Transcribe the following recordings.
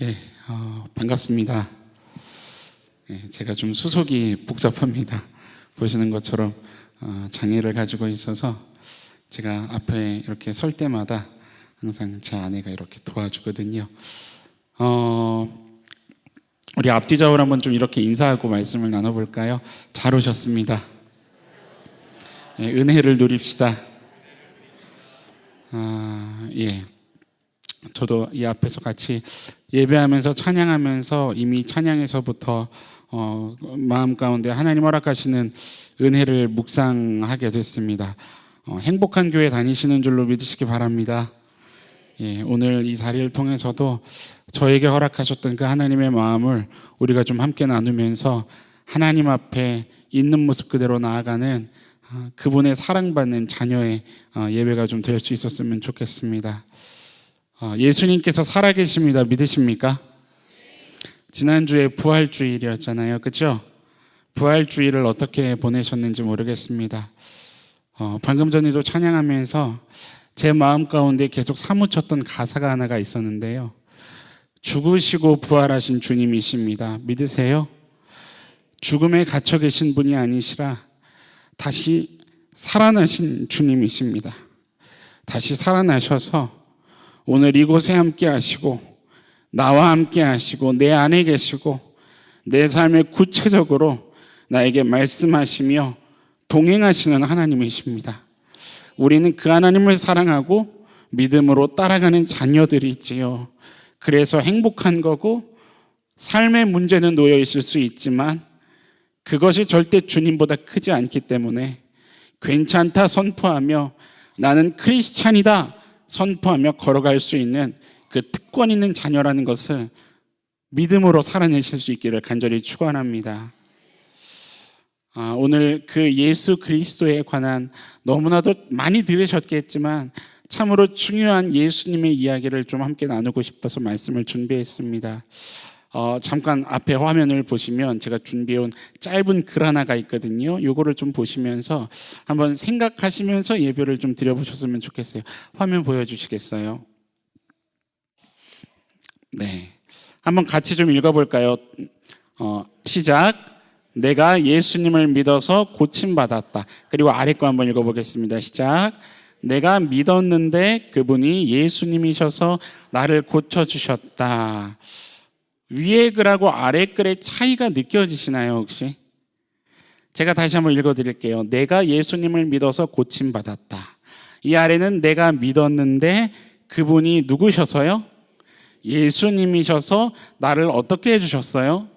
예, 반갑습니다. 예, 제가 좀 수속이 복잡합니다. 보시는 것처럼 장애를 가지고 있어서 제가 앞에 이렇게 설 때마다 항상 제 아내가 이렇게 도와주거든요. 우리 앞뒤좌우로 한번 좀 이렇게 인사하고 말씀을 나눠볼까요? 잘 오셨습니다. 예, 은혜를 누립시다. 예. 저도 이 앞에서 같이 예배하면서 찬양하면서 이미 찬양에서부터 마음 가운데 하나님 허락하시는 은혜를 묵상하게 됐습니다. 행복한 교회 다니시는 줄로 믿으시기 바랍니다. 예, 오늘 이 자리를 통해서도 저에게 허락하셨던 그 하나님의 마음을 우리가 좀 함께 나누면서 하나님 앞에 있는 모습 그대로 나아가는 그분의 사랑받는 자녀의 예배가 좀 될 수 있었으면 좋겠습니다. 예수님께서 살아계십니다. 믿으십니까? 지난주에 부활주일이었잖아요. 그렇죠? 부활주일을 어떻게 보내셨는지 모르겠습니다. 방금 전에도 찬양하면서 제 마음 가운데 계속 사무쳤던 가사가 하나가 있었는데요. 죽으시고 부활하신 주님이십니다. 믿으세요? 죽음에 갇혀 계신 분이 아니시라 다시 살아나신 주님이십니다. 다시 살아나셔서 오늘 이곳에 함께 하시고 나와 함께 하시고 내 안에 계시고 내 삶에 구체적으로 나에게 말씀하시며 동행하시는 하나님이십니다. 우리는 그 하나님을 사랑하고 믿음으로 따라가는 자녀들이지요. 그래서 행복한 거고 삶의 문제는 놓여 있을 수 있지만 그것이 절대 주님보다 크지 않기 때문에 괜찮다 선포하며 나는 크리스찬이다 선포하며 걸어갈 수 있는 그 특권 있는 자녀라는 것을 믿음으로 살아내실 수 있기를 간절히 축원합니다. 오늘 그 예수 그리스도에 관한 너무나도 많이 들으셨겠지만 참으로 중요한 예수님의 이야기를 좀 함께 나누고 싶어서 말씀을 준비했습니다. 잠깐 앞에 화면을 보시면 제가 준비해온 짧은 글 하나가 있거든요. 요거를 좀 보시면서 한번 생각하시면서 예배를 좀 드려보셨으면 좋겠어요. 화면 보여주시겠어요? 네, 한번 같이 좀 읽어볼까요? 시작. 내가 예수님을 믿어서 고침받았다. 그리고 아래 거 한번 읽어보겠습니다. 시작. 내가 믿었는데 그분이 예수님이셔서 나를 고쳐주셨다. 위에 글하고 아래 글의 차이가 느껴지시나요 혹시? 제가 다시 한번 읽어드릴게요. 내가 예수님을 믿어서 고침받았다. 이 아래는 내가 믿었는데 그분이 누구셔서요? 예수님이셔서 나를 어떻게 해주셨어요?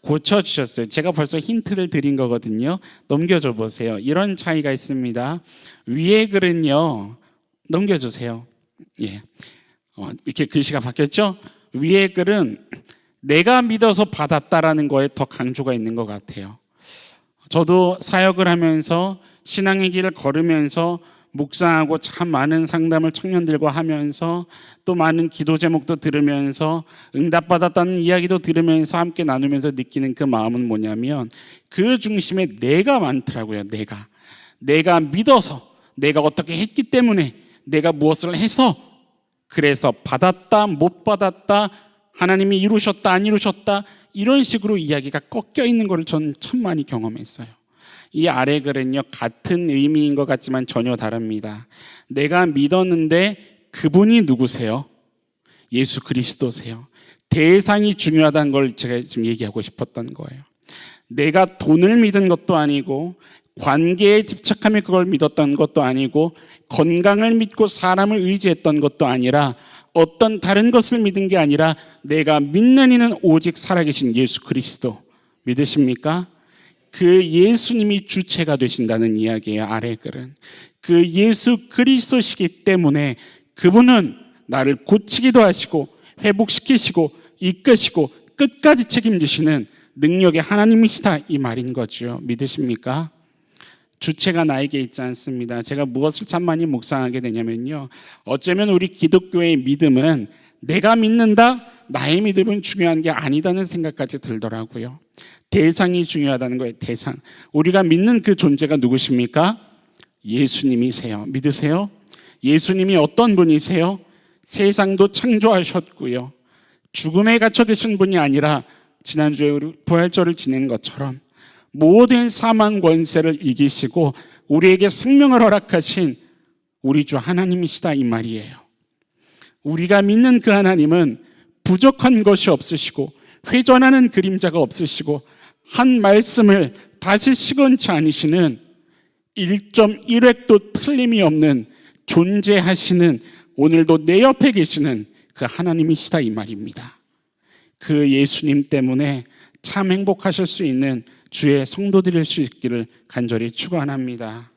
고쳐주셨어요. 제가 벌써 힌트를 드린 거거든요. 넘겨줘 보세요. 이런 차이가 있습니다. 위에 글은요, 넘겨주세요. 예, 이렇게 글씨가 바뀌었죠? 위에 글은 내가 믿어서 받았다라는 거에 더 강조가 있는 것 같아요. 저도 사역을 하면서 신앙의 길을 걸으면서 묵상하고 참 많은 상담을 청년들과 하면서 또 많은 기도 제목도 들으면서 응답받았다는 이야기도 들으면서 함께 나누면서 느끼는 그 마음은 뭐냐면 그 중심에 내가 많더라고요. 내가 믿어서 내가 어떻게 했기 때문에 내가 무엇을 해서 그래서 받았다 못 받았다 하나님이 이루셨다 안 이루셨다 이런 식으로 이야기가 꺾여 있는 것을 저는 참 많이 경험했어요. 이 아래 글은요 같은 의미인 것 같지만 전혀 다릅니다. 내가 믿었는데 그분이 누구세요? 예수 그리스도세요. 대상이 중요하다는 걸 제가 지금 얘기하고 싶었던 거예요. 내가 돈을 믿은 것도 아니고 관계에 집착하며 그걸 믿었던 것도 아니고 건강을 믿고 사람을 의지했던 것도 아니라 어떤 다른 것을 믿은 게 아니라 내가 믿는 이는 오직 살아계신 예수 그리스도. 믿으십니까? 그 예수님이 주체가 되신다는 이야기예요. 아래 글은 그 예수 그리스도시기 때문에 그분은 나를 고치기도 하시고 회복시키시고 이끄시고 끝까지 책임지시는 능력의 하나님이시다 이 말인 거죠. 믿으십니까? 주체가 나에게 있지 않습니다. 제가 무엇을 참 많이 묵상하게 되냐면요, 어쩌면 우리 기독교의 믿음은 내가 믿는다, 나의 믿음은 중요한 게 아니다는 생각까지 들더라고요. 대상이 중요하다는 거예요. 대상. 우리가 믿는 그 존재가 누구십니까? 예수님이세요. 믿으세요? 예수님이 어떤 분이세요? 세상도 창조하셨고요, 죽음에 갇혀 계신 분이 아니라 지난주에 우리 부활절을 지낸 것처럼 모든 사망 권세를 이기시고 우리에게 생명을 허락하신 우리 주 하나님이시다 이 말이에요. 우리가 믿는 그 하나님은 부족한 것이 없으시고 회전하는 그림자가 없으시고 한 말씀을 다시 시건치 않으시는 1.1획도 틀림이 없는 존재하시는 오늘도 내 옆에 계시는 그 하나님이시다 이 말입니다. 그 예수님 때문에 참 행복하실 수 있는 주의 성도들일 수 있기를 간절히 축원합니다.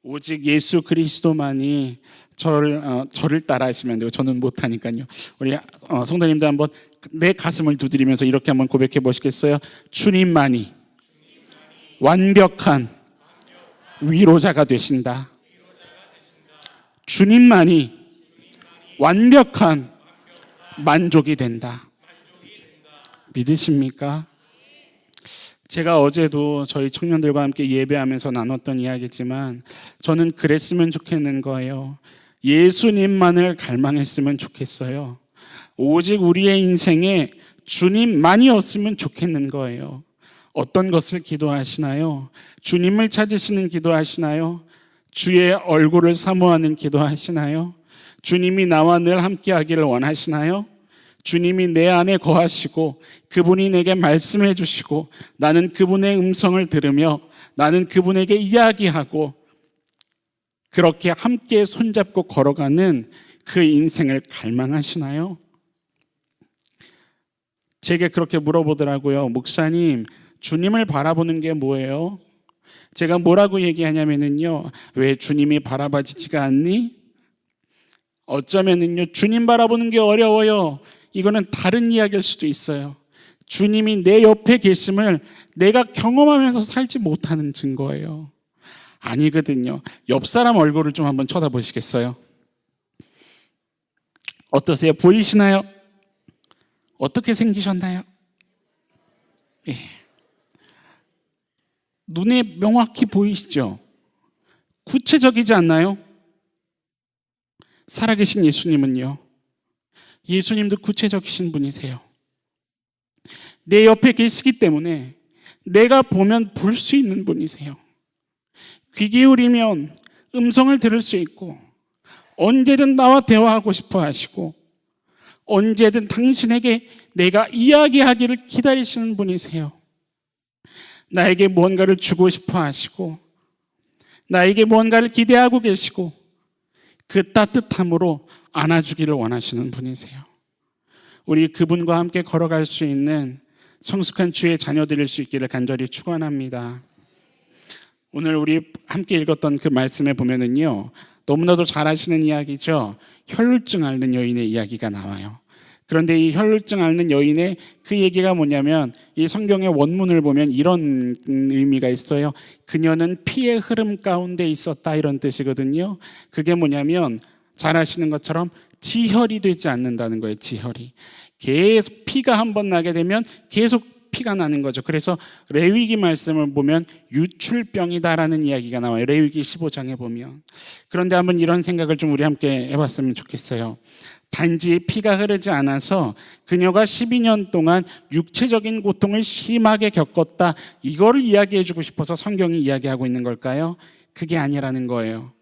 오직 예수 그리스도만이 저를 따라하시면 되고 저는 못하니까요. 우리 성도님들 한번 내 가슴을 두드리면서 이렇게 한번 고백해 보시겠어요? 주님만이 완벽한 위로자가 되신다. 주님만이 완벽한 만족이 된다. 믿으십니까? 제가 어제도 저희 청년들과 함께 예배하면서 나눴던 이야기지만 저는 그랬으면 좋겠는 거예요. 예수님만을 갈망했으면 좋겠어요. 오직 우리의 인생에 주님만이었으면 좋겠는 거예요. 어떤 것을 기도하시나요? 주님을 찾으시는 기도하시나요? 주의 얼굴을 사모하는 기도하시나요? 주님이 나와 늘 함께 하기를 원하시나요? 주님이 내 안에 거하시고 그분이 내게 말씀해 주시고 나는 그분의 음성을 들으며 나는 그분에게 이야기하고 그렇게 함께 손잡고 걸어가는 그 인생을 갈망하시나요? 제게 그렇게 물어보더라고요. 목사님, 주님을 바라보는 게 뭐예요? 제가 뭐라고 얘기하냐면요. 왜 주님이 바라봐지지가 않니? 어쩌면은요, 주님 바라보는 게 어려워요. 이거는 다른 이야기일 수도 있어요. 주님이 내 옆에 계심을 내가 경험하면서 살지 못하는 증거예요. 아니거든요. 옆 사람 얼굴을 좀 한번 쳐다보시겠어요? 어떠세요? 보이시나요? 어떻게 생기셨나요? 예. 눈에 명확히 보이시죠? 구체적이지 않나요? 살아계신 예수님은요. 예수님도 구체적이신 분이세요. 내 옆에 계시기 때문에 내가 보면 볼 수 있는 분이세요. 귀 기울이면 음성을 들을 수 있고 언제든 나와 대화하고 싶어 하시고 언제든 당신에게 내가 이야기하기를 기다리시는 분이세요. 나에게 무언가를 주고 싶어 하시고 나에게 무언가를 기대하고 계시고 그 따뜻함으로 안아주기를 원하시는 분이세요. 우리 그분과 함께 걸어갈 수 있는 성숙한 주의 자녀들일 수 있기를 간절히 축원합니다. 오늘 우리 함께 읽었던 그 말씀에 보면은요, 너무나도 잘 아시는 이야기죠. 혈루증 앓는 여인의 이야기가 나와요. 그런데 이 혈루증 앓는 여인의 그 얘기가 뭐냐면 이 성경의 원문을 보면 이런 의미가 있어요. 그녀는 피의 흐름 가운데 있었다 이런 뜻이거든요. 그게 뭐냐면 잘 아시는 것처럼 지혈이 되지 않는다는 거예요. 지혈이. 계속 피가 한번 나게 되면 계속 피가 나는 거죠. 그래서 레위기 말씀을 보면 유출병이다라는 이야기가 나와요. 레위기 15장에 보면. 그런데 한번 이런 생각을 좀 우리 함께 해봤으면 좋겠어요. 단지 피가 흐르지 않아서 그녀가 12년 동안 육체적인 고통을 심하게 겪었다. 이거를 이야기해주고 싶어서 성경이 이야기하고 있는 걸까요? 그게 아니라는 거예요.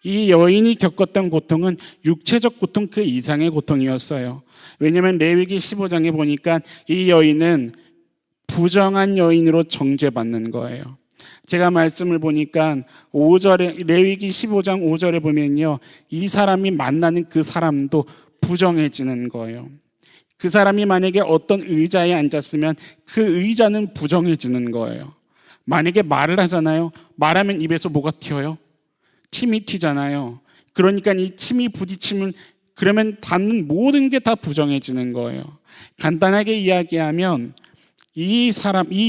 이 여인이 겪었던 고통은 육체적 고통 그 이상의 고통이었어요. 왜냐하면 레위기 15장에 보니까 이 여인은 부정한 여인으로 정죄받는 거예요. 제가 말씀을 보니까 5절에 레위기 15장 5절에 보면요, 이 사람이 만나는 그 사람도 부정해지는 거예요. 그 사람이 만약에 어떤 의자에 앉았으면 그 의자는 부정해지는 거예요. 만약에 말을 하잖아요. 말하면 입에서 뭐가 튀어요? 침이 튀잖아요. 그러니까 이 침이 부딪히면 그러면 닿는 모든 게 다 부정해지는 거예요. 간단하게 이야기하면 이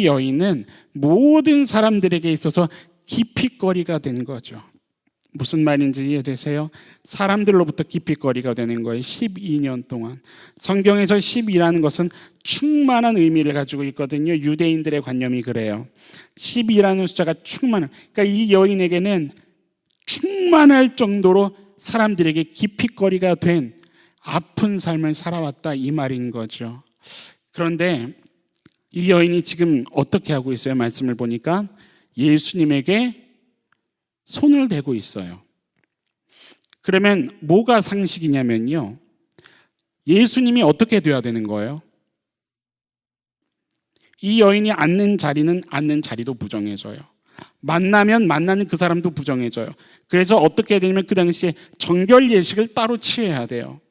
여인은 모든 사람들에게 있어서 기피거리가 된 거죠. 무슨 말인지 이해되세요? 사람들로부터 기피거리가 되는 거예요. 12년 동안. 성경에서 12라는 것은 충만한 의미를 가지고 있거든요. 유대인들의 관념이 그래요. 12라는 숫자가 충만한. 그러니까 이 여인에게는 충만할 정도로 사람들에게 기피거리가 된 아픈 삶을 살아왔다 이 말인 거죠. 그런데 이 여인이 지금 어떻게 하고 있어요? 말씀을 보니까 예수님에게 손을 대고 있어요. 그러면 뭐가 상식이냐면요, 예수님이 어떻게 돼야 되는 거예요? 이 여인이 앉는 자리는 앉는 자리도 부정해져요. 만나면 만나는 그 사람도 부정해져요. 그래서 어떻게 되냐면 그 당시에 정결 예식을 따로 취해야 돼요.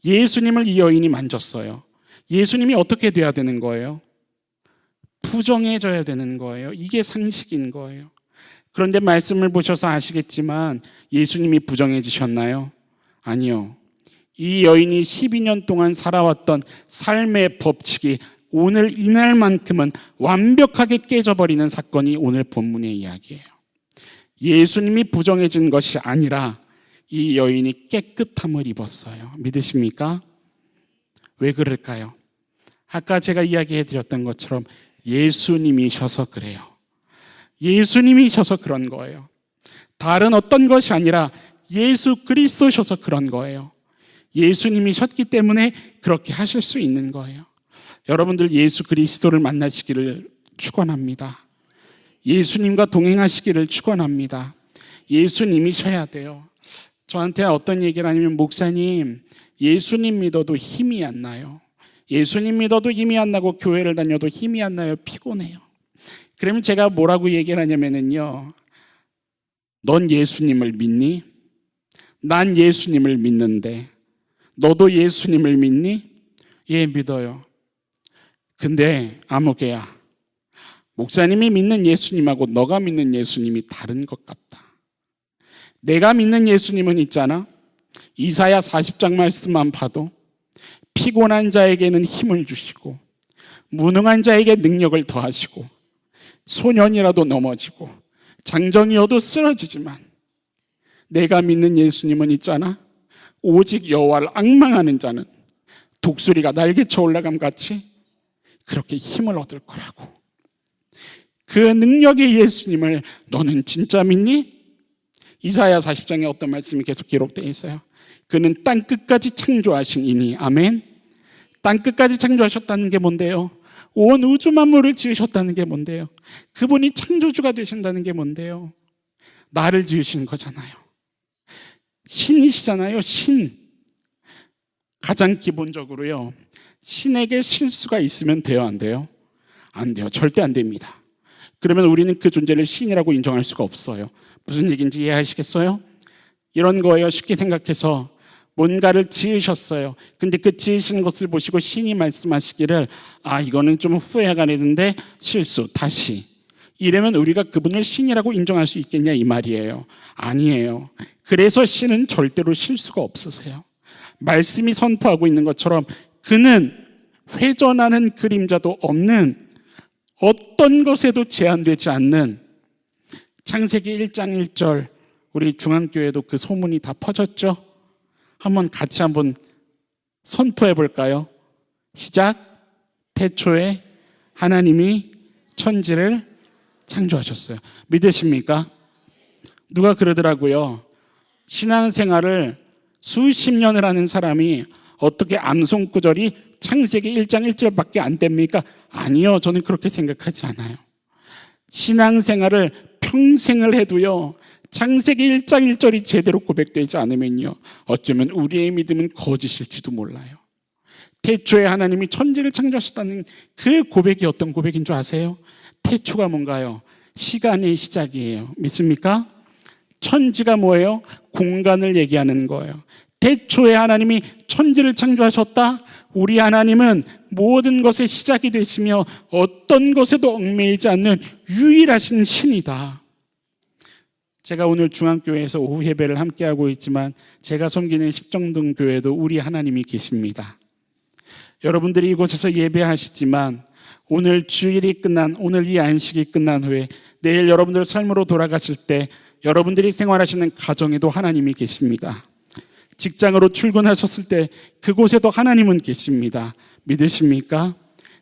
예수님을 이 여인이 만졌어요. 예수님이 어떻게 돼야 되는 거예요? 부정해져야 되는 거예요. 이게 상식인 거예요. 그런데 말씀을 보셔서 아시겠지만 예수님이 부정해지셨나요? 아니요. 이 여인이 12년 동안 살아왔던 삶의 법칙이 오늘 이날만큼은 완벽하게 깨져버리는 사건이 오늘 본문의 이야기예요. 예수님이 부정해진 것이 아니라 이 여인이 깨끗함을 입었어요. 믿으십니까? 왜 그럴까요? 아까 제가 이야기해드렸던 것처럼 예수님이셔서 그래요. 예수님이셔서 그런 거예요. 다른 어떤 것이 아니라 예수 그리스도셔서 그런 거예요. 예수님이셨기 때문에 그렇게 하실 수 있는 거예요. 여러분들 예수 그리스도를 만나시기를 축원합니다. 예수님과 동행하시기를 축원합니다. 예수님이셔야 돼요. 저한테 어떤 얘기를 하냐면, 목사님, 예수님 믿어도 힘이 안 나요. 예수님 믿어도 힘이 안 나고 교회를 다녀도 힘이 안 나요. 피곤해요. 그러면 제가 뭐라고 얘기를 하냐면요, 넌 예수님을 믿니? 난 예수님을 믿는데 너도 예수님을 믿니? 예, 믿어요. 근데 아무개야, 목사님이 믿는 예수님하고 너가 믿는 예수님이 다른 것 같다. 내가 믿는 예수님은 있잖아, 이사야 40장 말씀만 봐도 피곤한 자에게는 힘을 주시고 무능한 자에게 능력을 더하시고 소년이라도 넘어지고 장정이어도 쓰러지지만, 내가 믿는 예수님은 있잖아, 오직 여호와를 앙망하는 자는 독수리가 날개쳐 올라감 같이 그렇게 힘을 얻을 거라고. 그 능력의 예수님을 너는 진짜 믿니? 이사야 40장에 어떤 말씀이 계속 기록되어 있어요. 그는 땅끝까지 창조하신 이니, 아멘. 땅끝까지 창조하셨다는 게 뭔데요? 온 우주 만물을 지으셨다는 게 뭔데요? 그분이 창조주가 되신다는 게 뭔데요? 나를 지으신 거잖아요. 신이시잖아요. 신. 가장 기본적으로요, 신에게 실수가 있으면 돼요, 안 돼요? 안 돼요. 절대 안 됩니다. 그러면 우리는 그 존재를 신이라고 인정할 수가 없어요. 무슨 얘기인지 이해하시겠어요? 이런 거예요. 쉽게 생각해서 뭔가를 지으셨어요. 근데 그 지으신 것을 보시고 신이 말씀하시기를, 아, 이거는 좀 후회가 되는데 실수, 다시. 이러면 우리가 그분을 신이라고 인정할 수 있겠냐 이 말이에요. 아니에요. 그래서 신은 절대로 실수가 없으세요. 말씀이 선포하고 있는 것처럼 그는 회전하는 그림자도 없는, 어떤 것에도 제한되지 않는, 창세기 1장 1절, 우리 중앙교회도 그 소문이 다 퍼졌죠? 한번 같이 한번 선포해 볼까요? 시작. 태초에 하나님이 천지를 창조하셨어요. 믿으십니까? 누가 그러더라고요, 신앙생활을 수십 년을 하는 사람이 어떻게 암송구절이 창세기 1장 1절밖에 안 됩니까? 아니요, 저는 그렇게 생각하지 않아요. 신앙생활을 평생을 해도요, 창세기 1장 1절이 제대로 고백되지 않으면요, 어쩌면 우리의 믿음은 거짓일지도 몰라요. 태초에 하나님이 천지를 창조하셨다는 그 고백이 어떤 고백인 줄 아세요? 태초가 뭔가요? 시간의 시작이에요. 믿습니까? 천지가 뭐예요? 공간을 얘기하는 거예요. 태초에 하나님이 천지를 창조하셨다? 우리 하나님은 모든 것의 시작이 되시며 어떤 것에도 얽매이지 않는 유일하신 신이다. 제가 오늘 중앙교회에서 오후 예배를 함께하고 있지만 제가 섬기는 십정동 교회도 우리 하나님이 계십니다. 여러분들이 이곳에서 예배하시지만 오늘 주일이 끝난, 오늘 이 안식이 끝난 후에 내일 여러분들 삶으로 돌아가실 때 여러분들이 생활하시는 가정에도 하나님이 계십니다. 직장으로 출근하셨을 때 그곳에도 하나님은 계십니다. 믿으십니까?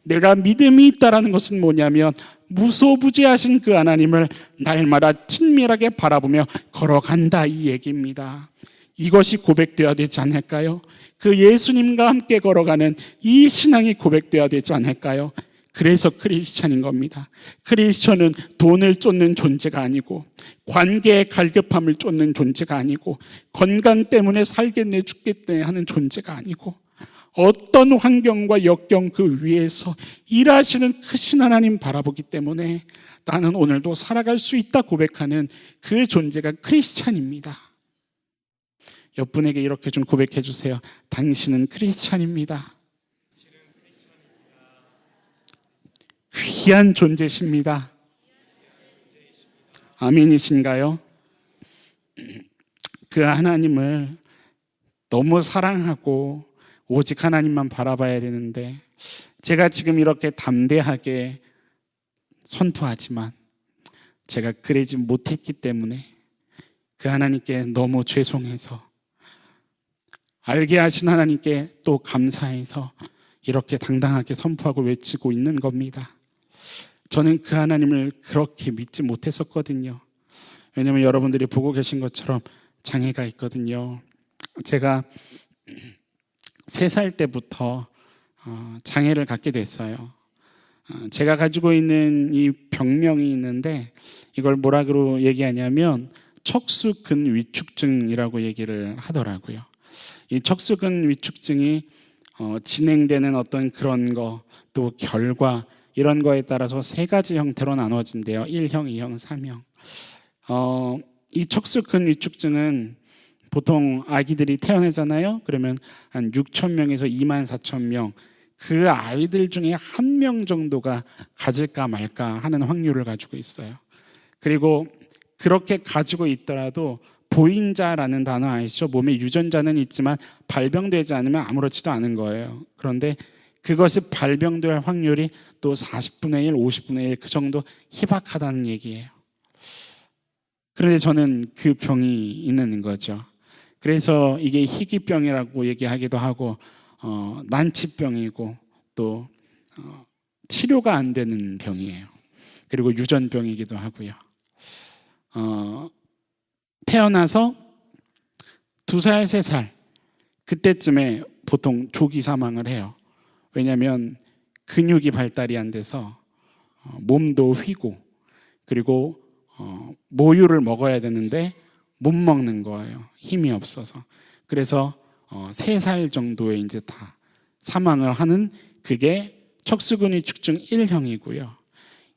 내가 믿음이 있다라는 것은 뭐냐면 무소부지하신 그 하나님을 날마다 친밀하게 바라보며 걸어간다, 이 얘기입니다. 이것이 고백되어야 되지 않을까요? 그 예수님과 함께 걸어가는 이 신앙이 고백되어야 되지 않을까요? 그래서 크리스찬인 겁니다. 크리스천은 돈을 쫓는 존재가 아니고, 관계의 갈급함을 쫓는 존재가 아니고, 건강 때문에 살겠네 죽겠네 하는 존재가 아니고, 어떤 환경과 역경 그 위에서 일하시는 크신 하나님 바라보기 때문에 나는 오늘도 살아갈 수 있다 고백하는 그 존재가 크리스찬입니다. 옆분에게 이렇게 좀 고백해 주세요. 당신은 크리스찬입니다. 귀한 존재십니다. 아멘이신가요? 그 하나님을 너무 사랑하고 오직 하나님만 바라봐야 되는데, 제가 지금 이렇게 담대하게 선포하지만 제가 그러지 못했기 때문에 그 하나님께 너무 죄송해서, 알게 하신 하나님께 또 감사해서 이렇게 당당하게 선포하고 외치고 있는 겁니다. 저는 그 하나님을 그렇게 믿지 못했었거든요. 왜냐하면 여러분들이 보고 계신 것처럼 장애가 있거든요. 제가 3살 때부터 장애를 갖게 됐어요. 제가 가지고 있는 이 병명이 있는데, 이걸 뭐라고 얘기하냐면 척수근 위축증이라고 얘기를 하더라고요. 이 척수근 위축증이 진행되는 어떤 그런 거, 또 결과, 이런 거에 따라서 3가지 형태로 나눠진대요. 1형, 2형, 3형. 이 척수근 위축증은 보통 아기들이 태어나잖아요. 그러면 한 6천 명에서 2만 4천 명, 그 아이들 중에 1명 정도가 가질까 말까 하는 확률을 가지고 있어요. 그리고 그렇게 가지고 있더라도 보인자라는 단어 아시죠? 몸에 유전자는 있지만 발병되지 않으면 아무렇지도 않은 거예요. 그런데 그것이 발병될 확률이 또 40분의 1, 50분의 1 그 정도 희박하다는 얘기예요. 그런데 저는 그 병이 있는 거죠. 그래서 이게 희귀병이라고 얘기하기도 하고, 난치병이고, 또 치료가 안 되는 병이에요. 그리고 유전병이기도 하고요. 태어나서 2살, 3살 그때쯤에 보통 조기 사망을 해요. 왜냐하면 근육이 발달이 안 돼서 몸도 휘고, 그리고 모유를 먹어야 되는데 못 먹는 거예요. 힘이 없어서. 그래서 3살 정도에 이제 다 사망을 하는, 그게 척수근 위축증 1형이고요.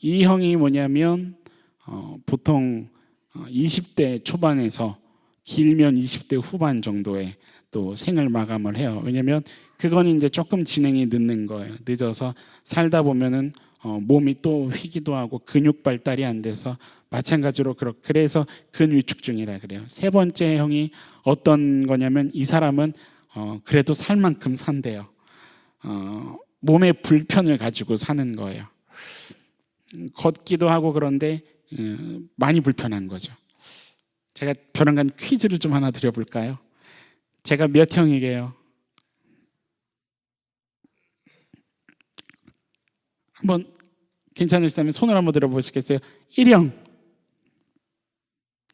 2형이 뭐냐면 보통 20대 초반에서 길면 20대 후반 정도에 또 생을 마감을 해요. 왜냐하면 그건 이제 조금 진행이 늦는 거예요. 늦어서 살다 보면은 몸이 또 휘기도 하고 근육 발달이 안 돼서, 마찬가지로 그래서 근위축증이라 그래요. 3번째 형이 어떤 거냐면, 이 사람은 그래도 살 만큼 산대요. 몸에 불편을 가지고 사는 거예요. 걷기도 하고 그런데 많이 불편한 거죠. 제가 조만간 퀴즈를 좀 하나 드려볼까요? 제가 몇 형이게요? 한번 괜찮으시다면 손을 한번 들어보시겠어요? 1형,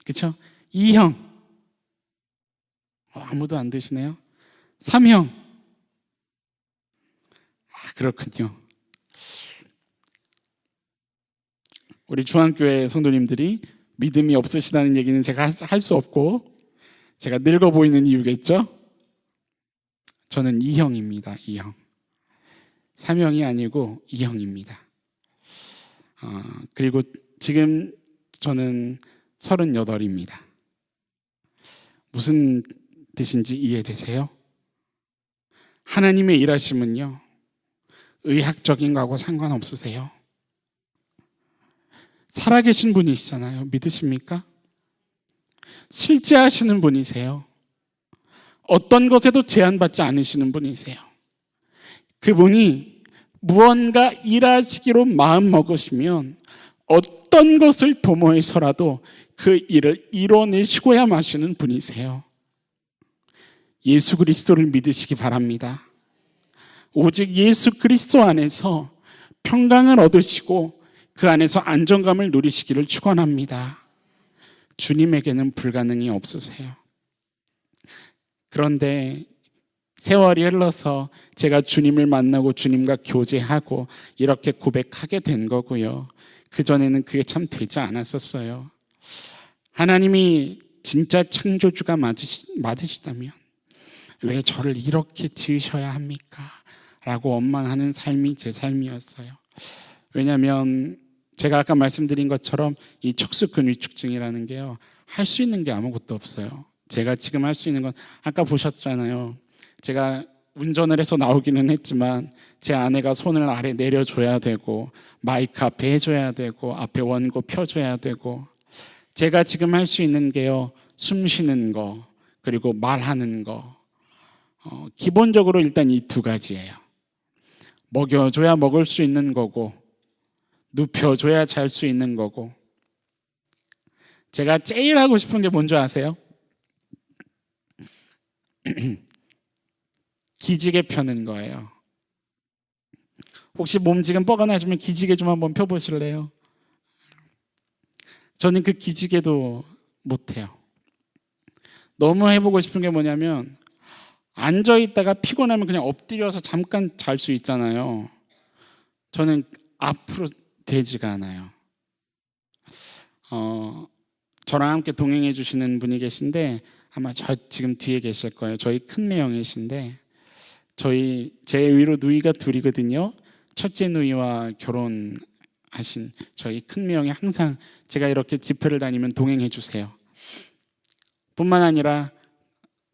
그렇죠? 2형, 아무도 안 드시네요. 3형, 그렇군요. 우리 중앙교회 성도님들이 믿음이 없으시다는 얘기는 제가 할 수 없고, 제가 늙어 보이는 이유겠죠? 저는 2형입니다. 2형. 3형이 아니고 2형입니다. 그리고 지금 저는 38입니다. 무슨 뜻인지 이해되세요? 하나님의 일하심은요, 의학적인 거하고 상관없으세요. 살아계신 분이시잖아요. 믿으십니까? 실제 하시는 분이세요. 어떤 것에도 제한받지 않으시는 분이세요. 그분이 무언가 일하시기로 마음 먹으시면 어떤 것을 도모해서라도 그 일을 이뤄내시고야 마시는 분이세요. 예수 그리스도를 믿으시기 바랍니다. 오직 예수 그리스도 안에서 평강을 얻으시고 그 안에서 안정감을 누리시기를 축원합니다. 주님에게는 불가능이 없으세요. 그런데 세월이 흘러서 제가 주님을 만나고 주님과 교제하고 이렇게 고백하게 된 거고요. 그전에는 그게 참 되지 않았었어요. 하나님이 진짜 창조주가 맞으시다면 왜 저를 이렇게 지으셔야 합니까? 라고 원망하는 삶이 제 삶이었어요. 왜냐하면 제가 아까 말씀드린 것처럼 이 척수근위축증이라는 게요, 할 수 있는 게 아무것도 없어요. 제가 지금 할 수 있는 건 아까 보셨잖아요. 제가 운전을 해서 나오기는 했지만 제 아내가 손을 아래 내려줘야 되고 마이크 앞에 해줘야 되고 앞에 원고 펴줘야 되고, 제가 지금 할 수 있는 게요, 숨 쉬는 거 그리고 말하는 거. 기본적으로 일단 이 두 가지예요. 먹여줘야 먹을 수 있는 거고 눕혀줘야 잘 수 있는 거고. 제가 제일 하고 싶은 게 뭔지 아세요? 기지개 펴는 거예요. 혹시 몸 지금 뻐근하시면 기지개 좀 한번 펴보실래요? 저는 그 기지개도 못해요. 너무 해보고 싶은 게 뭐냐면, 앉아있다가 피곤하면 그냥 엎드려서 잠깐 잘 수 있잖아요. 저는 앞으로 되지가 않아요. 저랑 함께 동행해 주시는 분이 계신데 아마 저 지금 뒤에 계실 거예요. 저희 큰 매형이신데, 제 위로 누이가 둘이거든요. 첫째 누이와 결혼하신 저희 큰 매형이 항상 제가 이렇게 집회를 다니면 동행해 주세요. 뿐만 아니라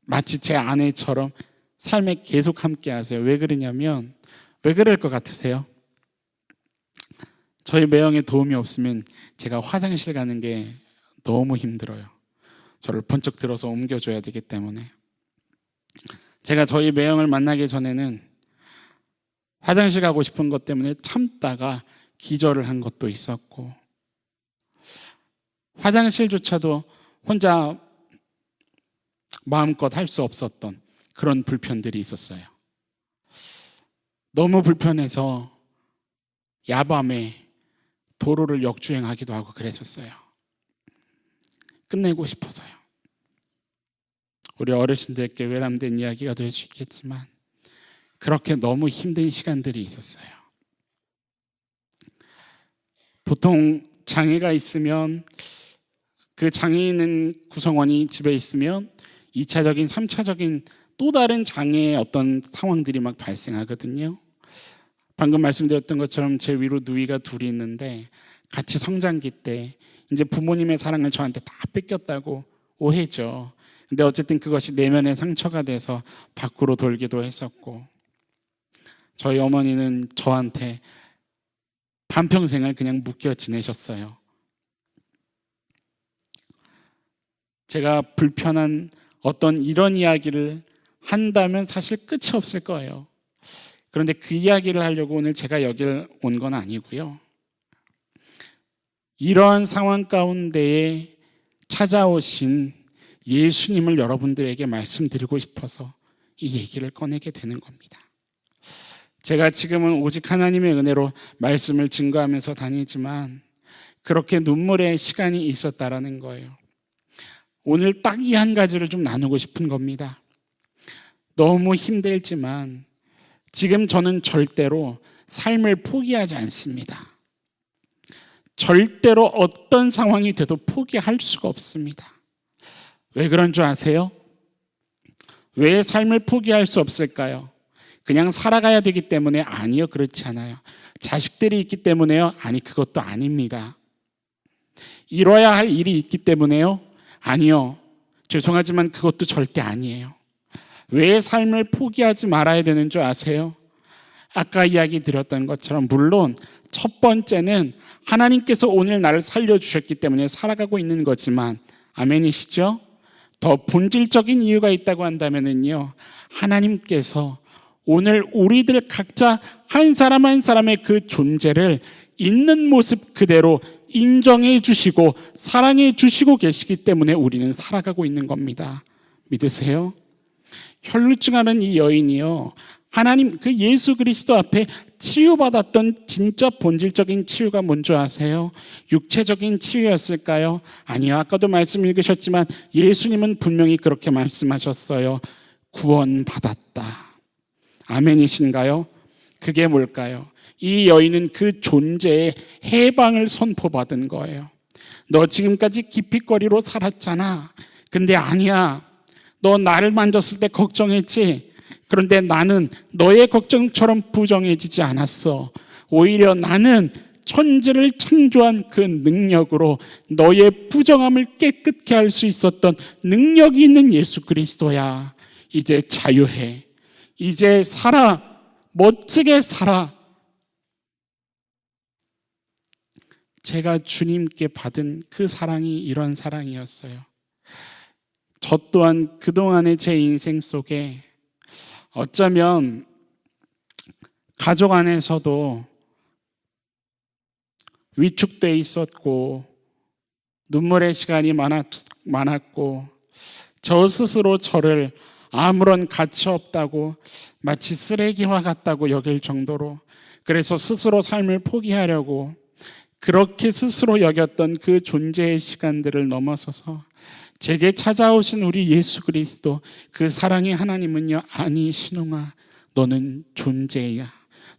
마치 제 아내처럼 삶에 계속 함께 하세요. 왜 그러냐면, 왜 그럴 것 같으세요? 저희 매형의 도움이 없으면 제가 화장실 가는 게 너무 힘들어요. 저를 번쩍 들어서 옮겨줘야 되기 때문에. 제가 저희 매형을 만나기 전에는 화장실 가고 싶은 것 때문에 참다가 기절을 한 것도 있었고, 화장실조차도 혼자 마음껏 할 수 없었던 그런 불편들이 있었어요. 너무 불편해서 야밤에 도로를 역주행하기도 하고 그랬었어요. 끝내고 싶어서요. 우리 어르신들께 외람된 이야기가 될 수 있겠지만 그렇게 너무 힘든 시간들이 있었어요. 보통 장애가 있으면, 그 장애 있는 구성원이 집에 있으면 2차적인, 3차적인 또 다른 장애의 어떤 상황들이 막 발생하거든요. 방금 말씀드렸던 것처럼 제 위로 누이가 둘이 있는데, 같이 성장기 때 이제 부모님의 사랑을 저한테 다 뺏겼다고 오해죠. 근데 어쨌든 그것이 내면의 상처가 돼서 밖으로 돌기도 했었고, 저희 어머니는 저한테 반평생을 그냥 묶여 지내셨어요. 제가 불편한 어떤 이런 이야기를 한다면 사실 끝이 없을 거예요. 그런데 그 이야기를 하려고 오늘 제가 여기를 온 건 아니고요. 이러한 상황 가운데에 찾아오신 예수님을 여러분들에게 말씀드리고 싶어서 이 얘기를 꺼내게 되는 겁니다. 제가 지금은 오직 하나님의 은혜로 말씀을 증거하면서 다니지만 그렇게 눈물의 시간이 있었다라는 거예요. 오늘 딱 이 한 가지를 좀 나누고 싶은 겁니다. 너무 힘들지만 지금 저는 절대로 삶을 포기하지 않습니다. 절대로 어떤 상황이 돼도 포기할 수가 없습니다. 왜 그런 줄 아세요? 왜 삶을 포기할 수 없을까요? 그냥 살아가야 되기 때문에? 아니요, 그렇지 않아요. 자식들이 있기 때문에요? 아니, 그것도 아닙니다. 이뤄야 할 일이 있기 때문에요? 아니요, 죄송하지만 그것도 절대 아니에요. 왜 삶을 포기하지 말아야 되는 줄 아세요? 아까 이야기 드렸던 것처럼 물론 첫 번째는 하나님께서 오늘 나를 살려주셨기 때문에 살아가고 있는 거지만, 아멘이시죠? 더 본질적인 이유가 있다고 한다면요, 하나님께서 오늘 우리들 각자 한 사람 한 사람의 그 존재를 있는 모습 그대로 인정해 주시고 사랑해 주시고 계시기 때문에 우리는 살아가고 있는 겁니다. 믿으세요? 혈루증하는 이 여인이요, 하나님 그 예수 그리스도 앞에 치유받았던 진짜 본질적인 치유가 뭔지 아세요? 육체적인 치유였을까요? 아니요, 아까도 말씀 읽으셨지만 예수님은 분명히 그렇게 말씀하셨어요. 구원받았다. 아멘이신가요? 그게 뭘까요? 이 여인은 그 존재의 해방을 선포받은 거예요. 너 지금까지 기피거리로 살았잖아. 근데 아니야. 너 나를 만졌을 때 걱정했지? 그런데 나는 너의 걱정처럼 부정해지지 않았어. 오히려 나는 천지를 창조한 그 능력으로 너의 부정함을 깨끗게 할 수 있었던 능력이 있는 예수 그리스도야. 이제 자유해. 이제 살아. 멋지게 살아. 제가 주님께 받은 그 사랑이 이런 사랑이었어요. 저 또한 그동안의 제 인생 속에 어쩌면 가족 안에서도 위축돼 있었고 눈물의 시간이 많았고 저 스스로 저를 아무런 가치 없다고 마치 쓰레기와 같다고 여길 정도로 그래서 스스로 삶을 포기하려고 그렇게 스스로 여겼던 그 존재의 시간들을 넘어서서 제게 찾아오신 우리 예수 그리스도 그 사랑의 하나님은요, 아니 신웅아 너는 존재야.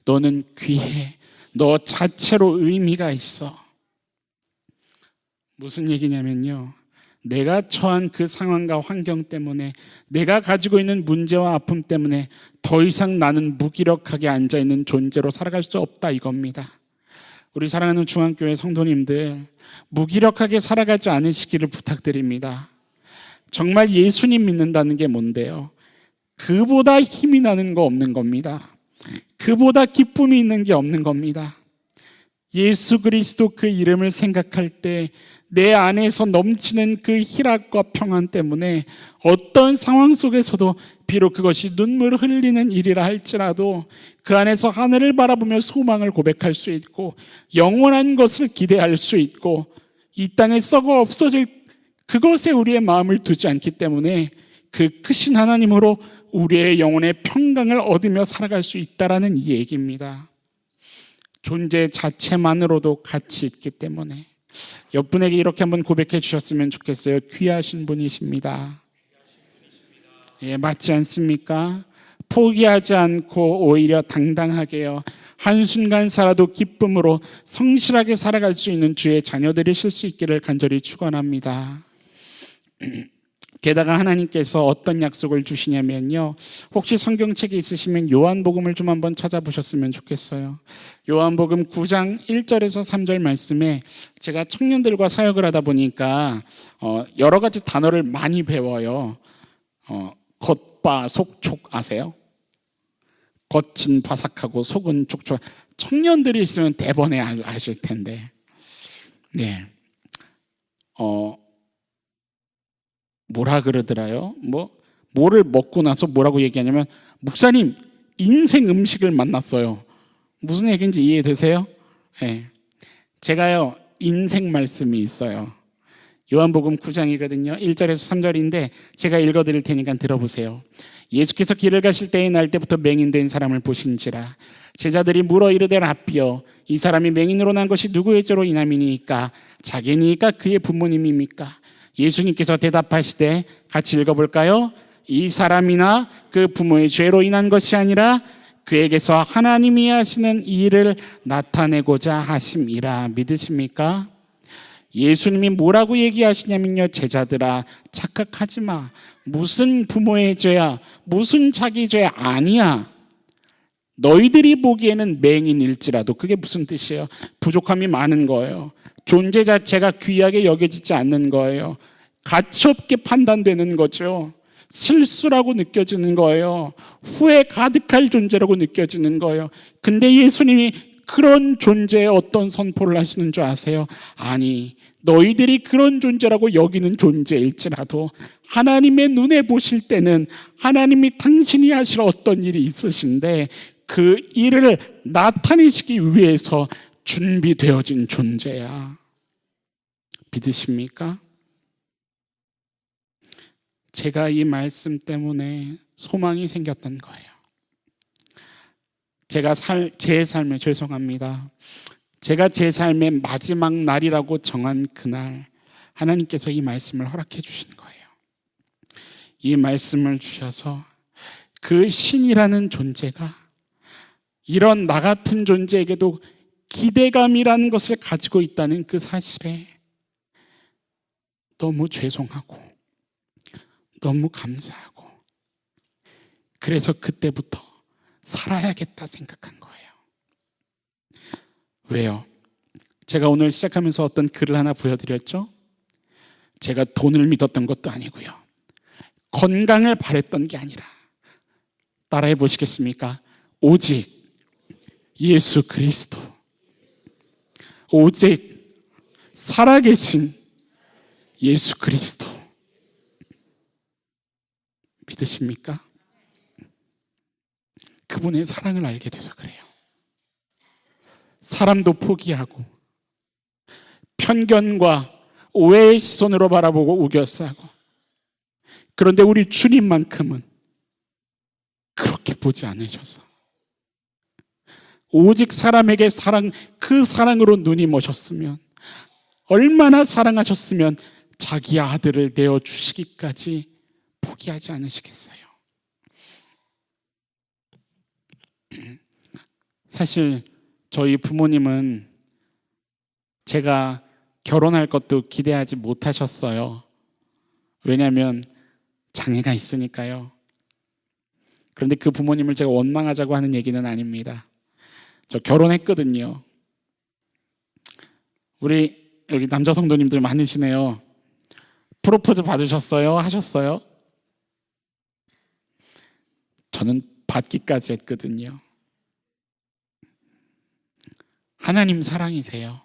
너는 귀해. 너 자체로 의미가 있어. 무슨 얘기냐면요, 내가 처한 그 상황과 환경 때문에 내가 가지고 있는 문제와 아픔 때문에 더 이상 나는 무기력하게 앉아있는 존재로 살아갈 수 없다 이겁니다. 우리 사랑하는 중앙교회 성도님들, 무기력하게 살아가지 않으시기를 부탁드립니다. 정말 예수님 믿는다는 게 뭔데요? 그보다 힘이 나는 거 없는 겁니다. 그보다 기쁨이 있는 게 없는 겁니다. 예수 그리스도 그 이름을 생각할 때 내 안에서 넘치는 그 희락과 평안 때문에 어떤 상황 속에서도 비록 그것이 눈물을 흘리는 일이라 할지라도 그 안에서 하늘을 바라보며 소망을 고백할 수 있고 영원한 것을 기대할 수 있고 이 땅에 썩어 없어질 그것에 우리의 마음을 두지 않기 때문에 그 크신 하나님으로 우리의 영혼의 평강을 얻으며 살아갈 수 있다라는 이 얘기입니다. 존재 자체만으로도 가치 있기 때문에 옆분에게 이렇게 한번 고백해 주셨으면 좋겠어요. 귀하신 분이십니다. 예, 맞지 않습니까? 포기하지 않고 오히려 당당하게요, 한순간 살아도 기쁨으로 성실하게 살아갈 수 있는 주의 자녀들이실 수 있기를 간절히 축원합니다. 게다가 하나님께서 어떤 약속을 주시냐면요, 혹시 성경책에 있으시면 요한복음을 좀 한번 찾아보셨으면 좋겠어요. 요한복음 9장 1절에서 3절 말씀에 제가 청년들과 사역을 하다 보니까 여러 가지 단어를 많이 배워요. 겉바 속촉 아세요? 겉은 바삭하고 속은 촉촉. 청년들이 있으면 대번에 아실 텐데. 네. 뭐라 그러더라요? 뭐를 먹고 나서 뭐라고 얘기하냐면, 목사님 인생 음식을 만났어요. 무슨 얘기인지 이해되세요? 네. 제가요 인생 말씀이 있어요. 요한복음 9장이거든요 1절에서 3절인데 제가 읽어드릴 테니까 들어보세요. 예수께서 길을 가실 때의 날 때부터 맹인된 사람을 보신지라. 제자들이 물어 이르되 라삐여, 이 사람이 맹인으로 난 것이 누구의 죄로 인함이니까? 자기니까 그의 부모님입니까? 예수님께서 대답하시되, 같이 읽어볼까요? 이 사람이나 그 부모의 죄로 인한 것이 아니라 그에게서 하나님이 하시는 이 일을 나타내고자 하심이라. 믿으십니까? 예수님이 뭐라고 얘기하시냐면요, 제자들아 착각하지 마. 무슨 부모의 죄야, 무슨 자기 죄 아니야. 너희들이 보기에는 맹인일지라도, 그게 무슨 뜻이에요? 부족함이 많은 거예요. 존재 자체가 귀하게 여겨지지 않는 거예요. 가치 없게 판단되는 거죠. 실수라고 느껴지는 거예요. 후회 가득할 존재라고 느껴지는 거예요. 근데 예수님이 그런 존재에 어떤 선포를 하시는 줄 아세요? 아니, 너희들이 그런 존재라고 여기는 존재일지라도 하나님의 눈에 보실 때는 하나님이 당신이 하실 어떤 일이 있으신데 그 일을 나타내시기 위해서 준비되어진 존재야. 믿으십니까? 제가 이 말씀 때문에 소망이 생겼던 거예요. 제가 제 삶에, 죄송합니다, 제가 제 삶의 마지막 날이라고 정한 그날 하나님께서 이 말씀을 허락해 주신 거예요. 이 말씀을 주셔서 그 신이라는 존재가 이런 나 같은 존재에게도 기대감이라는 것을 가지고 있다는 그 사실에 너무 죄송하고 너무 감사하고, 그래서 그때부터 살아야겠다 생각한 거예요. 왜요? 제가 오늘 시작하면서 어떤 글을 하나 보여드렸죠? 제가 돈을 믿었던 것도 아니고요, 건강을 바랬던 게 아니라, 따라해 보시겠습니까? 오직 예수 그리스도, 오직 살아계신 예수 그리스도 믿으십니까? 그분의 사랑을 알게 돼서 그래요. 사람도 포기하고 편견과 오해의 시선으로 바라보고 우겨싸고, 그런데 우리 주님만큼은 그렇게 보지 않으셔서 오직 사람에게 그 사랑으로 눈이 머셨으면, 얼마나 사랑하셨으면 자기 아들을 내어주시기까지 포기하지 않으시겠어요? 사실 저희 부모님은 제가 결혼할 것도 기대하지 못하셨어요. 왜냐하면 장애가 있으니까요. 그런데 그 부모님을 제가 원망하자고 하는 얘기는 아닙니다. 저 결혼했거든요. 우리 여기 남자 성도님들 많으시네요. 프로포즈 받으셨어요? 하셨어요? 저는 받기까지 했거든요. 하나님 사랑이세요.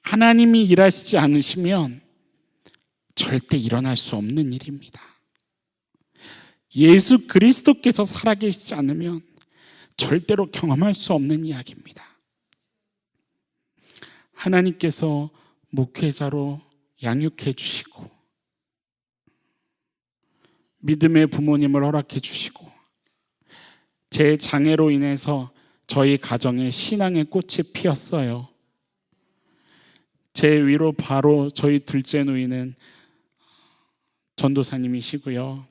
하나님이 일하시지 않으시면 절대 일어날 수 없는 일입니다. 예수 그리스도께서 살아계시지 않으면 절대로 경험할 수 없는 이야기입니다. 하나님께서 목회자로 양육해 주시고, 믿음의 부모님을 허락해 주시고, 제 장애로 인해서 저희 가정에 신앙의 꽃이 피었어요. 제 위로 바로 저희 둘째 누이는 전도사님이시고요,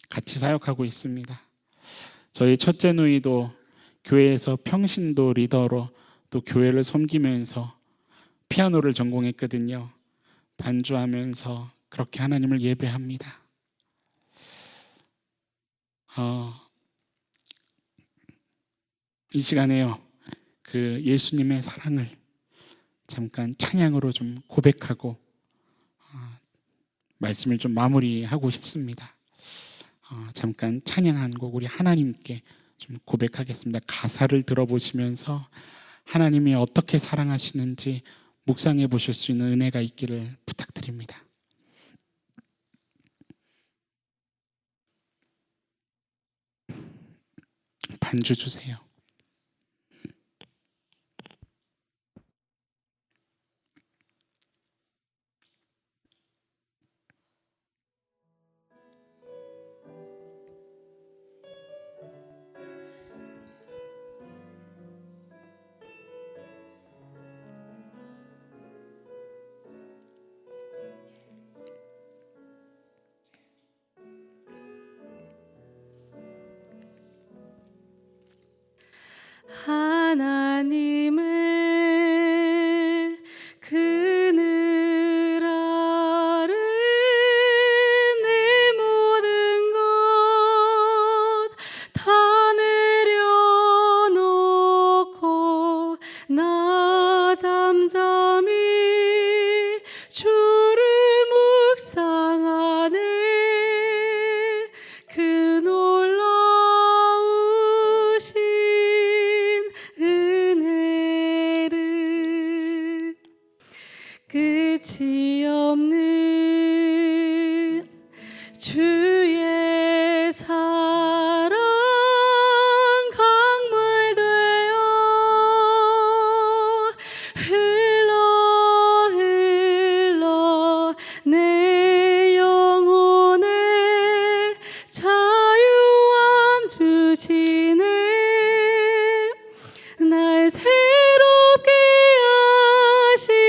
같이 사역하고 있습니다. 저희 첫째 누이도 교회에서 평신도 리더로 또 교회를 섬기면서 피아노를 전공했거든요. 반주하면서 그렇게 하나님을 예배합니다. 이 시간에요, 그 예수님의 사랑을 잠깐 찬양으로 좀 고백하고 말씀을 좀 마무리하고 싶습니다. 잠깐 찬양 한 곡 우리 하나님께 좀 고백하겠습니다. 가사를 들어보시면서 하나님이 어떻게 사랑하시는지 묵상해 보실 수 있는 은혜가 있기를 부탁드립니다. 반주 주세요. 하나님을 그늘 아래 내 모든 것 다 내려놓고 나 잠잠히 주를 묵상하네. 그 놀라우신 은혜를 끝이 없는 주의 사랑 강물 되어 흘러 내 영혼에 자유함 주시네. 날 새롭게 하시네.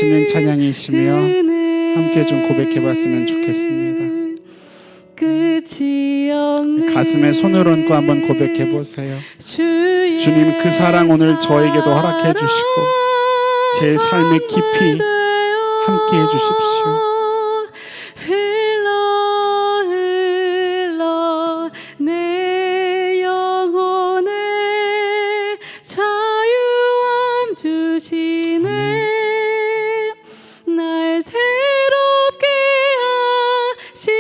넘치는 찬양이시며 함께 좀 고백해봤으면 좋겠습니다. 끝이 없는 가슴에 손을 얹고 한번 고백해보세요. 주님, 그 사랑 오늘 저에게도 허락해 주시고 제 삶에 깊이 함께 해주십시오. 흘러 흘러 내 영혼에 자유함 주시네. 날 새롭게 하시네.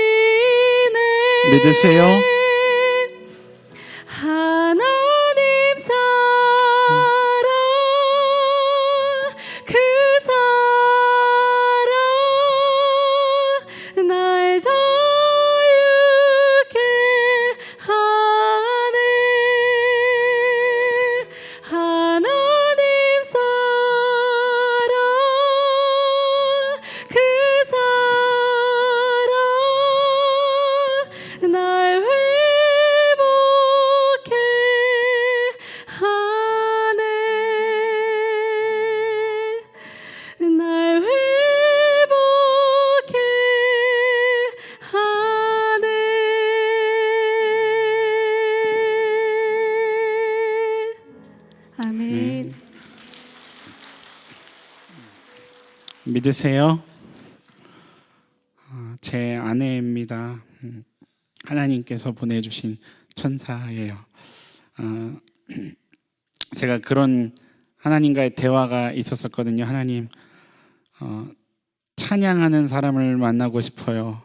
믿으세요? 하나님 사랑 그 사랑 날 자유케 하네. 하나님 사랑 그 사랑 날 회복해 하네. 날 회복해 하네. 아멘. 믿으세요? 제 아내입니다. 하나님께서 보내주신 천사예요. 제가 그런 하나님과의 대화가 있었었거든요. 하나님, 찬양하는 사람을 만나고 싶어요.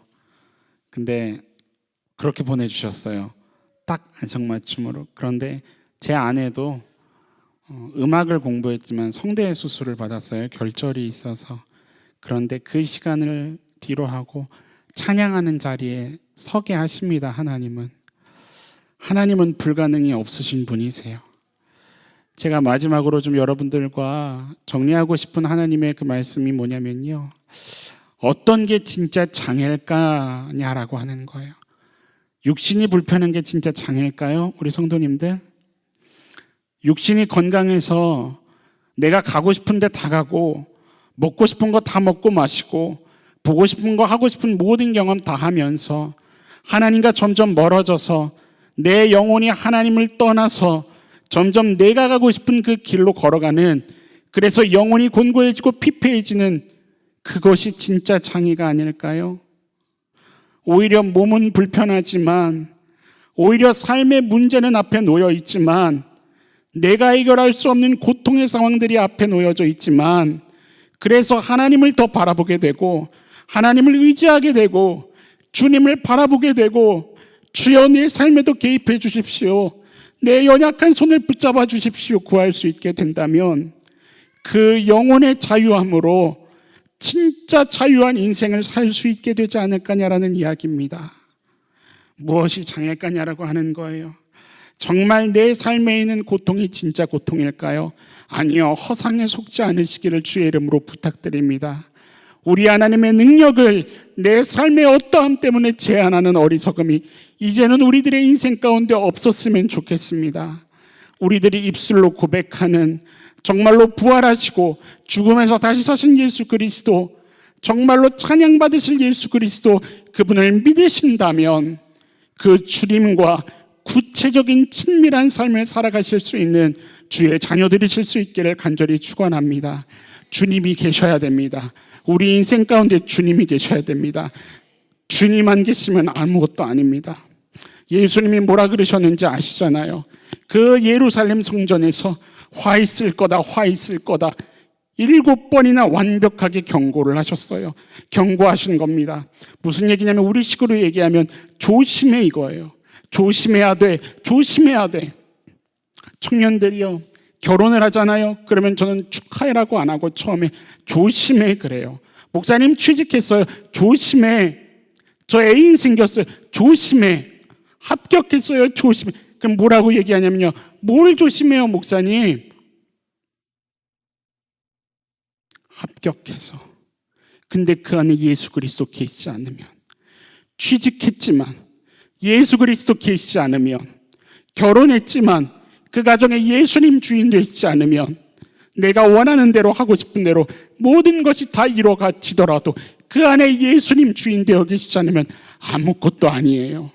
근데 그렇게 보내주셨어요. 딱 안성맞춤으로. 그런데 제 아내도 음악을 공부했지만 성대 수술을 받았어요. 결절이 있어서. 그런데 그 시간을 뒤로 하고 찬양하는 자리에 서게 하십니다. 하나님은 불가능이 없으신 분이세요. 제가 마지막으로 좀 여러분들과 정리하고 싶은 하나님의 그 말씀이 뭐냐면요, 어떤 게 진짜 장애일까냐라고 하는 거예요. 육신이 불편한 게 진짜 장애일까요? 우리 성도님들, 육신이 건강해서 내가 가고 싶은 데 다 가고 먹고 싶은 거 다 먹고 마시고 보고 싶은 거 하고 싶은 모든 경험 다 하면서 하나님과 점점 멀어져서 내 영혼이 하나님을 떠나서 점점 내가 가고 싶은 그 길로 걸어가는, 그래서 영혼이 곤고해지고 피폐해지는 그것이 진짜 장애가 아닐까요? 오히려 몸은 불편하지만, 오히려 삶의 문제는 앞에 놓여 있지만, 내가 해결할 수 없는 고통의 상황들이 앞에 놓여져 있지만, 그래서 하나님을 더 바라보게 되고 하나님을 의지하게 되고 주님을 바라보게 되고, 주여 내 삶에도 개입해 주십시오, 내 연약한 손을 붙잡아 주십시오 구할 수 있게 된다면 그 영혼의 자유함으로 진짜 자유한 인생을 살 수 있게 되지 않을까냐라는 이야기입니다. 무엇이 장애일까냐라고 하는 거예요. 정말 내 삶에 있는 고통이 진짜 고통일까요? 아니요, 허상에 속지 않으시기를 주의 이름으로 부탁드립니다. 우리 하나님의 능력을 내 삶의 어떠함 때문에 제한하는 어리석음이 이제는 우리들의 인생 가운데 없었으면 좋겠습니다. 우리들이 입술로 고백하는 정말로 부활하시고 죽음에서 다시 사신 예수 그리스도, 정말로 찬양받으실 예수 그리스도, 그분을 믿으신다면 그 주님과 구체적인 친밀한 삶을 살아가실 수 있는 주의 자녀들이실 수 있기를 간절히 축원합니다. 주님이 계셔야 됩니다. 우리 인생 가운데 주님이 계셔야 됩니다. 주님 안 계시면 아무것도 아닙니다. 예수님이 뭐라 그러셨는지 아시잖아요. 그 예루살렘 성전에서 화 있을 거다, 화 있을 거다 7번이나 완벽하게 경고를 하셨어요. 경고하신 겁니다. 무슨 얘기냐면, 우리 식으로 얘기하면 조심해 이거예요. 조심해야 돼, 조심해야 돼. 청년들이요, 결혼을 하잖아요. 그러면 저는 축하해라고 안 하고 처음에 조심해 그래요. 목사님 취직했어요. 조심해. 저 애인 생겼어요. 조심해. 합격했어요. 조심해. 그럼 뭐라고 얘기하냐면요, 뭘 조심해요 목사님? 합격해서. 근데 그 안에 예수 그리스도 계시지 않으면, 취직했지만 예수 그리스도 계시지 않으면, 결혼했지만 그 가정에 예수님 주인 되시지 않으면 내가 원하는 대로 하고 싶은 대로 모든 것이 다 이루어지더라도 그 안에 예수님 주인 되어 계시지 않으면 아무것도 아니에요.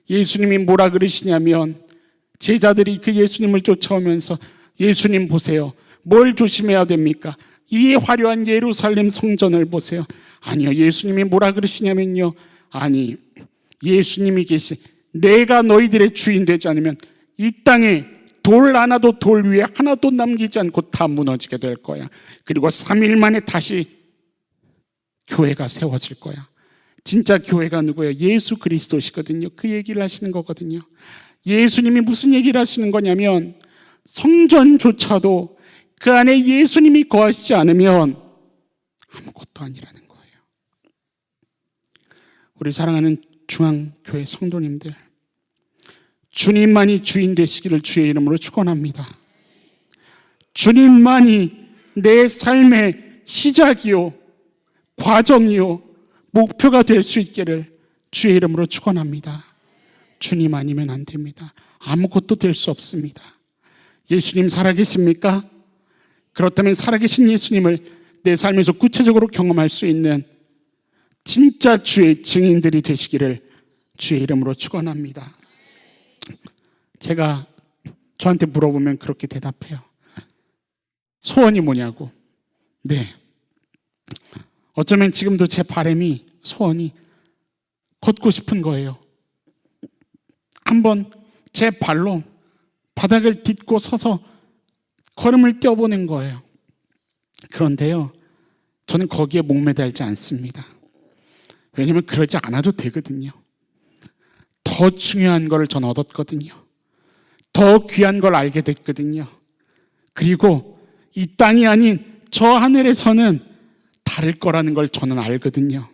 예수님이 뭐라 그러시냐면 제자들이 그 예수님을 쫓아오면서 예수님 보세요. 뭘 조심해야 됩니까? 이 화려한 예루살렘 성전을 보세요. 아니요. 예수님이 뭐라 그러시냐면요. 아니, 예수님이 내가 너희들의 주인 되지 않으면 이 땅에 돌 하나도 돌 위에 하나도 남기지 않고 다 무너지게 될 거야. 그리고 3일 만에 다시 교회가 세워질 거야. 진짜 교회가 누구예요? 예수 그리스도시거든요. 그 얘기를 하시는 거거든요. 예수님이 무슨 얘기를 하시는 거냐면 성전조차도 그 안에 예수님이 거하시지 않으면 아무것도 아니라는 거예요. 우리 사랑하는 중앙교회 성도님들, 주님만이 주인 되시기를 주의 이름으로 축원합니다. 주님만이 내 삶의 시작이요, 과정이요, 목표가 될 수 있기를 주의 이름으로 축원합니다. 주님 아니면 안 됩니다. 아무것도 될 수 없습니다. 예수님 살아계십니까? 그렇다면 살아계신 예수님을 내 삶에서 구체적으로 경험할 수 있는 진짜 주의 증인들이 되시기를 주의 이름으로 축원합니다. 제가 저한테 물어보면 그렇게 대답해요. 소원이 뭐냐고. 네. 어쩌면 지금도 제 바람이, 소원이 걷고 싶은 거예요. 한번 제 발로 바닥을 딛고 서서 걸음을 떼어보는 거예요. 그런데요, 저는 거기에 목매달지 않습니다. 왜냐하면 그러지 않아도 되거든요. 더 중요한 걸 전 얻었거든요. 더 귀한 걸 알게 됐거든요. 그리고 이 땅이 아닌 저 하늘에서는 다를 거라는 걸 저는 알거든요.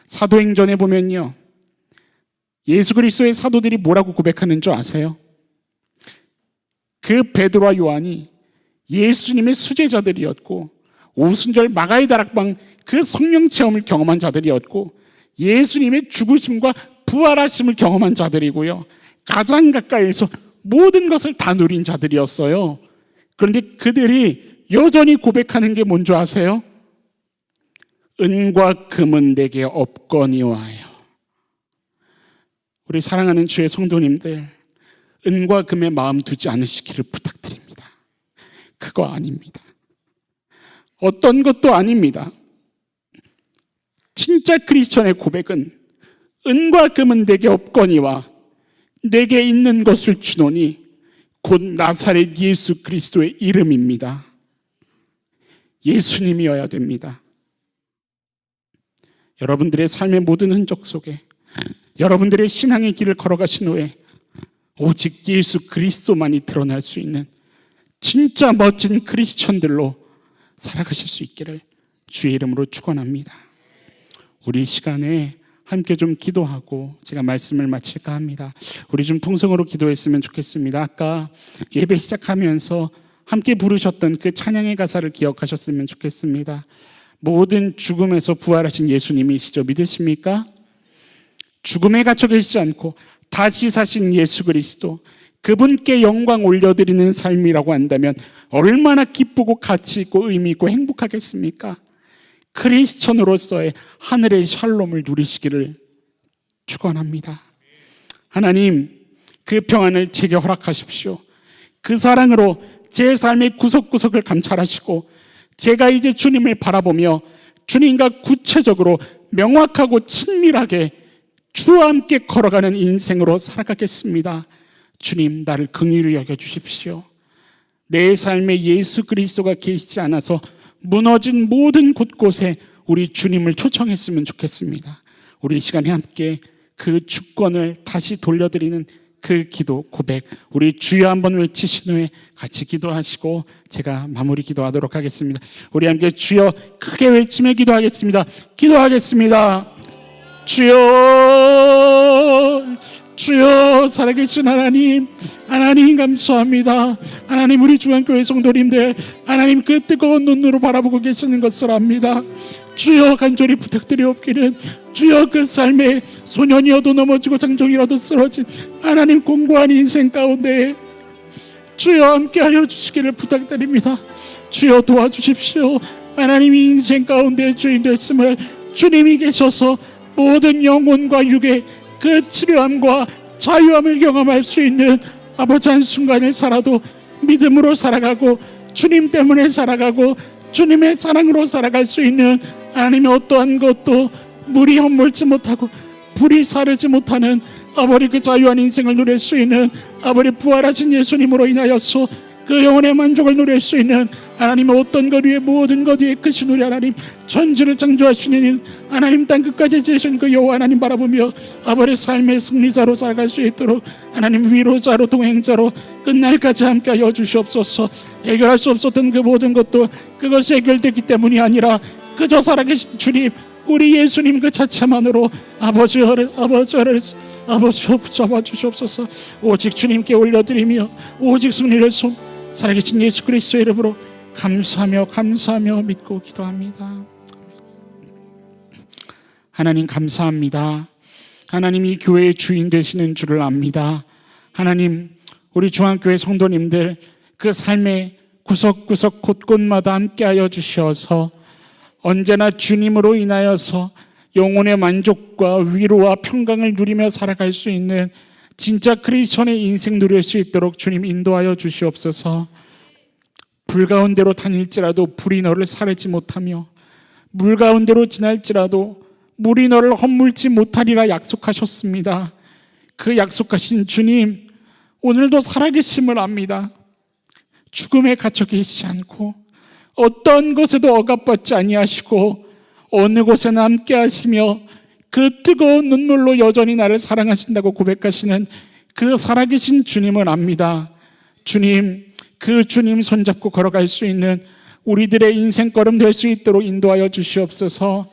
사도행전에 보면요, 예수 그리스도의 사도들이 뭐라고 고백하는 줄 아세요? 그 베드로와 요한이 예수님의 수제자들이었고 오순절 마가의 다락방 그 성령 체험을 경험한 자들이었고 예수님의 죽으심과 부활하심을 경험한 자들이고요, 가장 가까이에서 모든 것을 다 누린 자들이었어요. 그런데 그들이 여전히 고백하는 게 뭔 줄 아세요? 은과 금은 내게 없거니와요. 우리 사랑하는 주의 성도님들, 은과 금에 마음 두지 않으시기를 부탁드립니다. 그거 아닙니다. 어떤 것도 아닙니다. 진짜 크리스천의 고백은 은과 금은 내게 없거니와 내게 있는 것을 주노니 곧 나사렛 예수 그리스도의 이름입니다. 예수님이어야 됩니다. 여러분들의 삶의 모든 흔적 속에 여러분들의 신앙의 길을 걸어가신 후에 오직 예수 그리스도만이 드러날 수 있는 진짜 멋진 크리스천들로 살아가실 수 있기를 주의 이름으로 축원합니다. 우리 시간에 함께 좀 기도하고 제가 말씀을 마칠까 합니다. 우리 좀 통성으로 기도했으면 좋겠습니다. 아까 예배 시작하면서 함께 부르셨던 그 찬양의 가사를 기억하셨으면 좋겠습니다. 모든 죽음에서 부활하신 예수님이시죠. 믿으십니까? 죽음에 갇혀 계시지 않고 다시 사신 예수 그리스도, 그분께 영광 올려드리는 삶이라고 한다면 얼마나 기쁘고 가치 있고 의미 있고 행복하겠습니까? 크리스천으로서의 하늘의 샬롬을 누리시기를 축원합니다. 하나님, 그 평안을 제게 허락하십시오. 그 사랑으로 제 삶의 구석구석을 감찰하시고 제가 이제 주님을 바라보며 주님과 구체적으로 명확하고 친밀하게 주와 함께 걸어가는 인생으로 살아가겠습니다. 주님, 나를 긍휼히 여겨주십시오. 내 삶에 예수 그리스도가 계시지 않아서 무너진 모든 곳곳에 우리 주님을 초청했으면 좋겠습니다. 우리 이 시간에 함께 그 주권을 다시 돌려드리는 그 기도 고백, 우리 주여 한번 외치신 후에 같이 기도하시고 제가 마무리 기도하도록 하겠습니다. 우리 함께 주여 크게 외치며 기도하겠습니다. 기도하겠습니다. 주여, 주여, 살아계신 하나님, 하나님 감사합니다. 하나님, 우리 중앙교회 성도님들, 하나님 그 뜨거운 눈으로 바라보고 계시는 것을 압니다. 주여, 간절히 부탁드리옵기는 주여, 그 삶에 소년이어도 넘어지고 장정이라도 쓰러진 하나님 공고한 인생 가운데 주여 함께하여 주시기를 부탁드립니다. 주여 도와주십시오. 하나님이 인생 가운데 주인 됐음을 주님이 계셔서 모든 영혼과 육의 그 치료함과 자유함을 경험할 수 있는 아버지 한순간을 살아도 믿음으로 살아가고 주님 때문에 살아가고 주님의 사랑으로 살아갈 수 있는 하나님의 어떠한 것도 물이 헛물지 못하고 불이 사르지 못하는 아버지 그 자유한 인생을 누릴 수 있는 아버지 부활하신 예수님으로 인하여서 그 영혼의 만족을 누릴 수 있는 하나님의 어떤 것 위에 모든 것 위에 크신 우리 하나님 천지를 창조하시는 하나님 땅 끝까지 지으신 그 여호와 하나님 바라보며 아버지 삶의 승리자로 살아갈 수 있도록 하나님 위로자로 동행자로 끝날까지 함께하여 주시옵소서. 해결할 수 없었던 그 모든 것도 그것이 해결되기 때문이 아니라 그저 살아계신 주님 우리 예수님 그 자체만으로 아버지를 붙잡아 주시옵소서. 오직 주님께 올려드리며 오직 승리를 살아계신 예수 그리스도의 이름으로 감사하며 믿고 기도합니다. 하나님 감사합니다. 하나님이 교회의 주인 되시는 줄을 압니다. 하나님 우리 중앙교회 성도님들 그 삶의 구석구석 곳곳마다 함께하여 주셔서 언제나 주님으로 인하여서 영혼의 만족과 위로와 평강을 누리며 살아갈 수 있는 진짜 크리스천의 인생 누릴 수 있도록 주님 인도하여 주시옵소서. 불 가운데로 다닐지라도 불이 너를 사르지 못하며 물 가운데로 지날지라도 물이 너를 헛물지 못하리라 약속하셨습니다. 그 약속하신 주님 오늘도 살아계심을 압니다. 죽음에 갇혀 계시지 않고 어떤 것에도 억압받지 아니하시고 어느 곳에나 함께 하시며 그 뜨거운 눈물로 여전히 나를 사랑하신다고 고백하시는 그 살아계신 주님을 압니다. 주님, 그 주님 손잡고 걸어갈 수 있는 우리들의 인생걸음 될 수 있도록 인도하여 주시옵소서.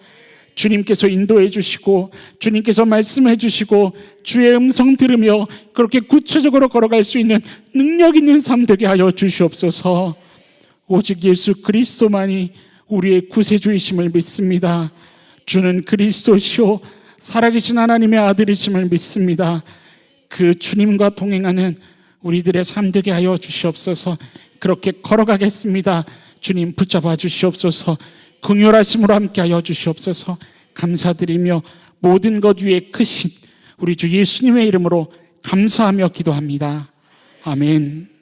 주님께서 인도해 주시고 주님께서 말씀해 주시고 주의 음성 들으며 그렇게 구체적으로 걸어갈 수 있는 능력 있는 삶 되게 하여 주시옵소서. 오직 예수 그리스도만이 우리의 구세주이심을 믿습니다. 주는 그리스도시요 살아계신 하나님의 아들이심을 믿습니다. 그 주님과 동행하는 우리들의 삶 되게 하여 주시옵소서. 그렇게 걸어가겠습니다. 주님 붙잡아 주시옵소서. 긍휼하심으로 함께 하여 주시옵소서. 감사드리며 모든 것 위에 크신 우리 주 예수님의 이름으로 감사하며 기도합니다. 아멘.